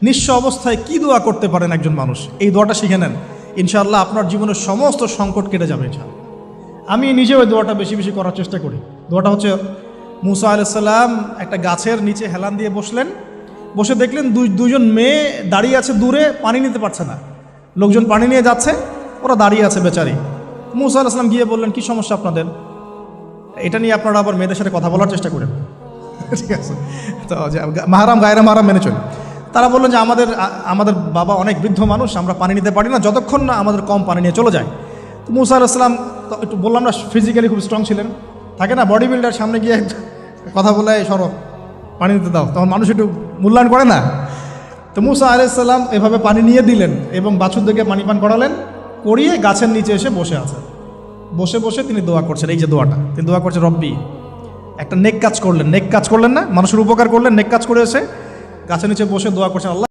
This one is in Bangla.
নিঃস্ব অবস্থায় কি দোয়া করতে পারেন একজন মানুষ, এই দোয়াটা শিখে নেন, ইনশাআল্লাহ আপনার জীবনের সমস্ত সংকট কেটে যাবে ইনশাআল্লাহ। আমি নিজেও এই দোয়াটা বেশি বেশি করার চেষ্টা করি। দোয়াটা হচ্ছে, মুসা আলাইহিস সালাম একটা গাছের নিচে হেলান দিয়ে বসলেন, বসে দেখলেন দুইজন মেয়ে দাঁড়িয়ে আছে দূরে, পানি নিতে পারছে না, লোকজন পানি নিয়ে যাচ্ছে, ওরা দাঁড়িয়ে আছে বেচারি। মুসা আলাইহিস সালাম গিয়ে বললেন, কি সমস্যা আপনাদের? এটা নিয়ে আপনারা আবার মেয়েদের সাথে কথা বলার চেষ্টা করেন, ঠিক আছে? তো মাহারাম গায়রা মাহারাম মেনে চলে। তারা বললেন যে আমাদের বাবা অনেক বৃদ্ধ মানুষ, আমরা পানি নিতে পারি না যতক্ষণ না আমাদের কম পানি নিয়ে চলে যায়। তো মুসা আলাইহিস সালাম একটু বললাম না, ফিজিক্যালি খুব স্ট্রং ছিলেন, থাকে না বডি বিল্ডার, সামনে গিয়ে কথা বলে সরো পানি নিতে দাও, তখন মানুষ একটু মূল্যায়ন করে না। তো মুসা আলাইহিস সালাম এভাবে পানি নিয়ে দিলেন এবং বাছুরদেরকে পানি পান করালেন, করিয়ে গাছের নিচে এসে বসে আছেন। বসে বসে তিনি দোয়া করছেন, এই যে দোয়াটা তিনি দোয়া করছেন, রব্বি, একটা নেক কাজ করলেন, নেক কাজ করলেন না, মানুষের উপকার করলেন, নেক কাজ করে এসে গাছের নিচে বসে দোয়া করছেন, আল্লাহ